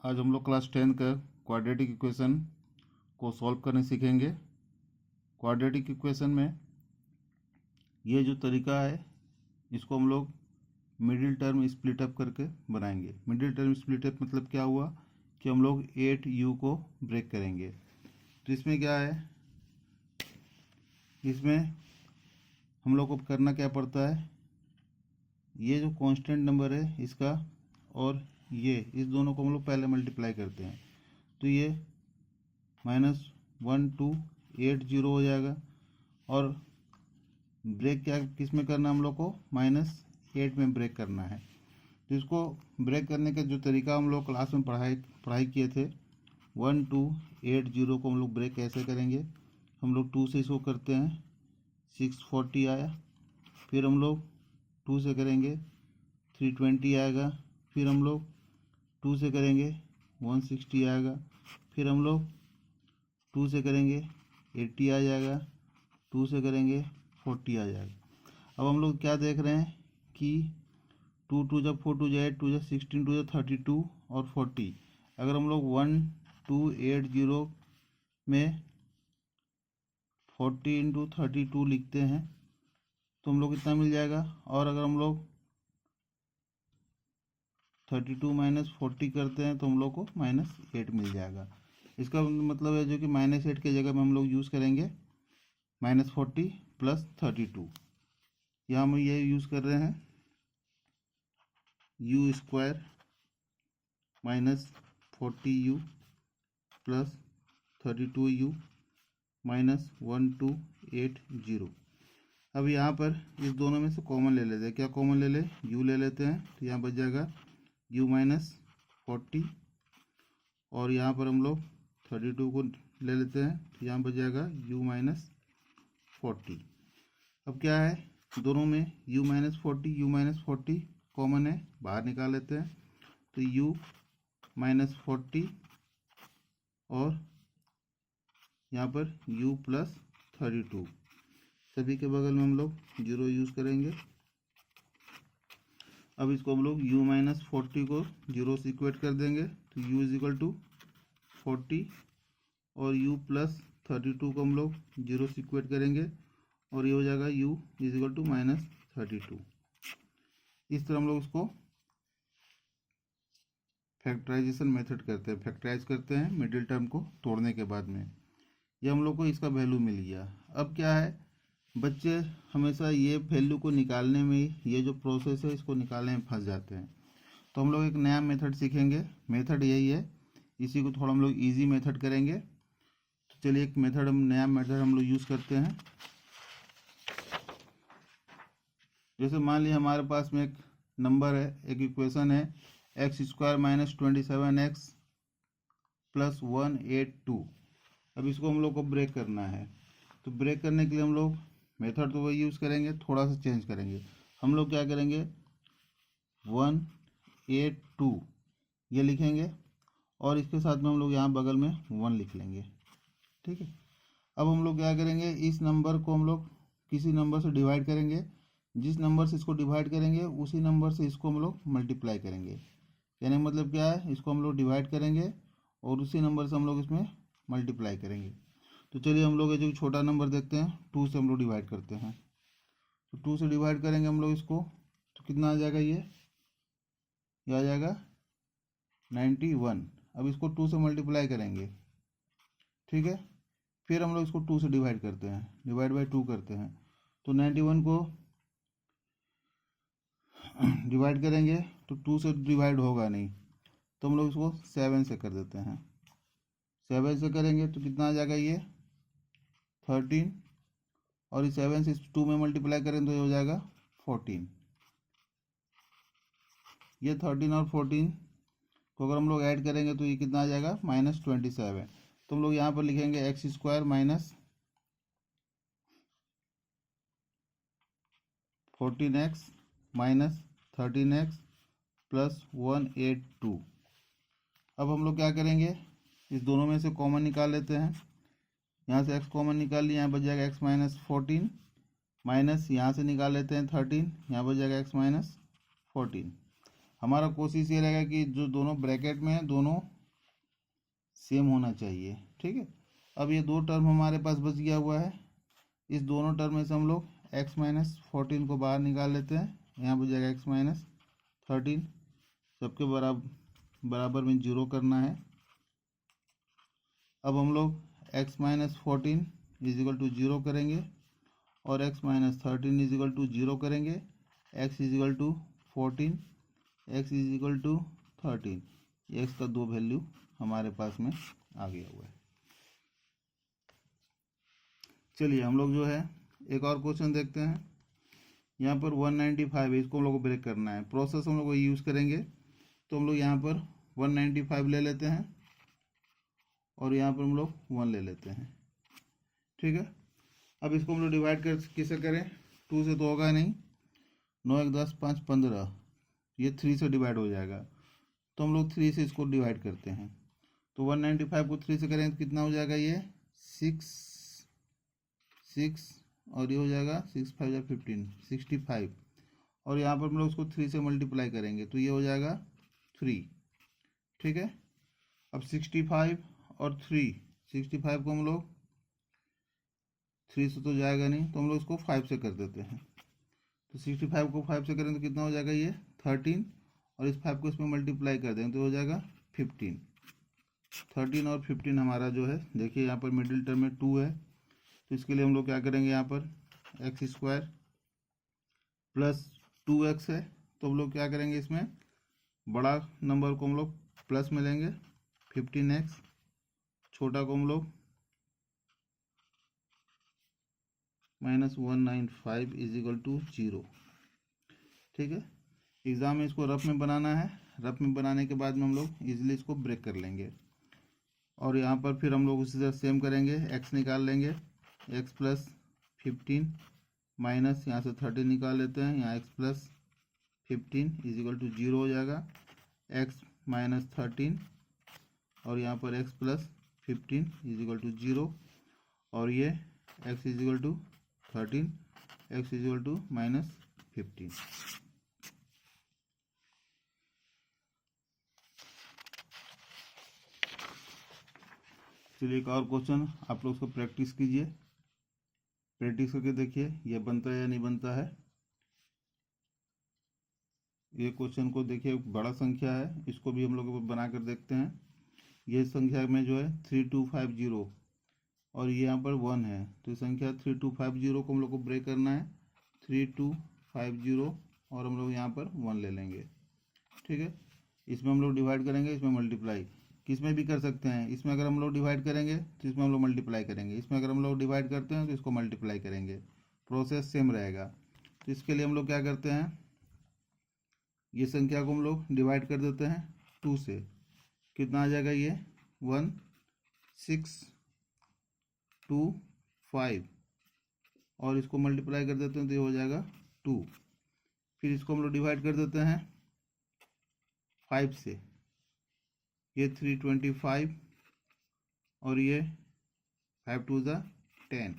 आज हम लोग क्लास 10 का क्वाड्रेटिक इक्वेशन को सॉल्व करने सीखेंगे। क्वाड्रेटिक इक्वेशन में ये जो तरीका है इसको हम लोग मिडिल टर्म स्प्लिट अप करके बनाएंगे। मिडिल टर्म स्प्लिट अप मतलब क्या हुआ कि हम लोग 8u को ब्रेक करेंगे। तो इसमें क्या है, इसमें हम लोग को करना क्या पड़ता है, ये जो कांस्टेंट नंबर है इसका और ये इस दोनों को हम लोग पहले मल्टीप्लाई करते हैं तो ये -1280 हो जाएगा। और ब्रेक क्या किस में करना है, हम लोग को -8 में ब्रेक करना है। तो इसको ब्रेक करने का जो तरीका हम लोग क्लास में पढ़ाई किए थे, 1280 को हम लोग ब्रेक कैसे करेंगे। हम लोग 2 से इसको करते हैं, 640 आया, फिर हम लोग 2 से करेंगे 320 आएगा, फिर हम लोग 2 से करेंगे 160 आएगा, फिर हम लोग 2 से करेंगे 80 आ जाएगा, 2 से करेंगे 40 आ जाएगा। अब हम लोग क्या देख रहे हैं कि 2 2 जब 4 2 8 2 16 2 32 और 40, अगर हम लोग 1280 में 40 × 32 लिखते हैं तो हम लोग कितना मिल जाएगा। और अगर हम लोग 32 - 40 करते हैं तो हम लोग को -8 मिल जाएगा। इसका मतलब है जो कि -8 के जगह में हम लोग यूज़ करेंगे -40 + 32। यहाँ हम ये यूज़ कर रहे हैं u² - 40u + 32u -1280। अब यहाँ पर इस दोनों में से कॉमन ले लेते हैं। क्या कॉमन ले ले, u ले लेते हैं, तो यहाँ बच जाएगा u - 40 और यहाँ पर हम लोग 32 को ले लेते हैं, तो यहाँ बच जाएगा u - 40। अब क्या है, दोनों में u - 40 कॉमन है, बाहर निकाल लेते हैं, तो u - 40 और यहाँ पर u + 32, सभी के बगल में हम लोग 0 यूज़ करेंगे। अब इसको हम लोग u - 40 को 0 से इक्वेट कर देंगे, तो u = 40 और u + 32 को हम लोग 0 से इक्वेट करेंगे और ये हो जाएगा u = -32। इस तरह हम लोग इसको फैक्टराइजेशन मेथड करते हैं, फैक्टराइज करते हैं मिडिल टर्म को तोड़ने के बाद में। ये हम लोग को इसका वैल्यू मिल गया। अब क्या है, बच्चे हमेशा ये वैल्यू को निकालने में, ये जो प्रोसेस है इसको निकालने में फंस जाते हैं। तो हम लोग एक नया मेथड सीखेंगे। मेथड यही है, इसी को थोड़ा हम लोग इजी मेथड करेंगे। तो चलिए एक नया मेथड हम लोग यूज़ करते हैं। जैसे मान लीजिए हमारे पास में एक नंबर है, एक इक्वेशन है x² - 27x + 182। अब इसको हम लोग को ब्रेक करना है। तो ब्रेक करने के लिए हम लोग मेथड तो वही यूज़ करेंगे, थोड़ा सा चेंज करेंगे। हम लोग क्या करेंगे, 182 ये लिखेंगे और इसके साथ में हम लोग यहाँ बगल में 1 लिख लेंगे, ठीक है। अब हम लोग क्या करेंगे, इस नंबर को हम लोग किसी नंबर से डिवाइड करेंगे, जिस नंबर से इसको डिवाइड करेंगे उसी नंबर से इसको हम लोग मल्टीप्लाई करेंगे। यानी मतलब क्या है, इसको हम लोग डिवाइड करेंगे और उसी नंबर से हम लोग इसमें मल्टीप्लाई करेंगे। तो चलिए हम लोग ये जो छोटा नंबर देखते हैं, 2 से हम लोग डिवाइड करते हैं। तो 2 से डिवाइड करेंगे हम लोग इसको, तो कितना आ जाएगा, ये आ जाएगा 91। अब इसको 2 से मल्टीप्लाई करेंगे, ठीक है। फिर हम लोग इसको 2 से डिवाइड करते हैं, डिवाइड बाई 2 करते हैं, तो 91 को डिवाइड करेंगे तो 2 से डिवाइड होगा नहीं, तो हम लोग इसको 7 से कर देते हैं। 7 से करेंगे तो कितना आ जाएगा, ये 13 और इस 7 से 2 में मल्टीप्लाई करें तो ये हो जाएगा 14। ये 13 और 14 को अगर हम लोग ऐड करेंगे तो ये कितना आ जाएगा, -27। तो हम लोग यहाँ पर लिखेंगे x² - 14x - 13x + 182। अब हम लोग क्या करेंगे, इस दोनों में से कॉमन निकाल लेते हैं। यहाँ से x कॉमन निकाल लिया, यहाँ बच जाएगा x - 14 माइनस यहाँ से निकाल लेते हैं 13, यहाँ बच जाएगा x - 14। हमारा कोशिश ये रहेगा कि जो दोनों ब्रैकेट में हैं दोनों सेम होना चाहिए। ठीक है, अब ये दो टर्म हमारे पास बच गया हुआ है। इस दोनों टर्म में से हम लोग x-14 को बाहर निकाल लेते हैं। यहाँ पर जाएगा x-13, सबके बराबर में 0 करना है। अब हम लोग x-14 इजिकल टू 0 करेंगे और x-13 इजिकल टू 0 करेंगे। x is equal to 14, x is equal to 13, x का दो वैल्यू हमारे पास में आ गया हुआ है। चलिए हम लोग जो है एक और क्वेश्चन देखते हैं। यहाँ पर 195 है, इसको हम लोग को ब्रेक करना है। प्रोसेस हम लोग को यूज़ करेंगे, तो हम लोग यहाँ पर 195 ले लेते हैं और यहाँ पर हम लोग 1 ले लेते हैं। ठीक है, अब इसको हम लोग डिवाइड कर किसे करें, 2 से तो होगा नहीं, 9 1 10 5 15, ये 3 से डिवाइड हो जाएगा, तो हम लोग 3 से इसको डिवाइड करते हैं। तो 195 को 3 से करेंगे तो कितना हो जाएगा, ये 6 और ये हो जाएगा 6 5 या 15 65, और यहाँ पर हम लोग उसको 3 से मल्टीप्लाई करेंगे तो ये हो जाएगा 3। ठीक है, अब 65 और 3, 65 को हम लोग 3 से तो जाएगा नहीं, तो हम लोग इसको 5 से कर देते हैं। तो 65 को 5 से करें तो कितना हो जाएगा, ये 13, और इस 5 को इसमें मल्टीप्लाई कर देंगे तो हो जाएगा 15। 13 और 15 हमारा जो है, देखिए यहाँ पर मिडिल टर्म में 2 है, तो इसके लिए हम लोग क्या करेंगे, यहाँ पर x² प्लस 2x है, तो हम लोग क्या करेंगे, इसमें बड़ा नंबर को हम लोग प्लस में लेंगे 15x, छोटा को हम लोग -195 इजिकल टू 0। ठीक है, एग्ज़ाम में इसको रफ में बनाना है, रफ में बनाने के बाद में हम लोग इजीली इसको ब्रेक कर लेंगे। और यहाँ पर फिर हम लोग उसी तरह सेम करेंगे, x निकाल लेंगे, x प्लस 15 माइनस यहाँ से 13 निकाल लेते हैं, यहाँ x प्लस 15 इजिकल टू 0 हो जाएगा, x माइनस 13 और यहाँ पर x प्लस 15 इजिकल टू 0, और ये x is equal to 13, x is equal to -15। चलिए एक और क्वेश्चन आप लोग उसको प्रैक्टिस कीजिए, प्रैक्टिस करके देखिए ये बनता है या नहीं बनता है। ये क्वेश्चन को देखिए, बड़ा संख्या है, इसको भी हम लोग बना कर देखते हैं। ये संख्या में जो है 3250 और ये यहाँ पर 1 है, तो संख्या 3250 को हम लोग को ब्रेक करना है, 3250 और हम लोग यहाँ पर 1 ले लेंगे। ठीक है, इसमें हम लोग डिवाइड करेंगे, इसमें मल्टीप्लाई, किस में भी कर सकते हैं, इसमें अगर हम लोग डिवाइड करेंगे तो इसमें हम लोग मल्टीप्लाई करेंगे, इसमें अगर हम लोग डिवाइड करते हैं तो इसको मल्टीप्लाई करेंगे, प्रोसेस सेम रहेगा। तो इसके लिए हम लोग क्या करते हैं, ये संख्या को हम लोग डिवाइड कर देते हैं 2 से, कितना आ जाएगा, ये 1625 और इसको मल्टीप्लाई कर देते हैं तो ये हो जाएगा 2। फिर इसको हम लोग डिवाइड कर देते हैं 5 से, ये 325 और ये 5 2 ज़ा 10,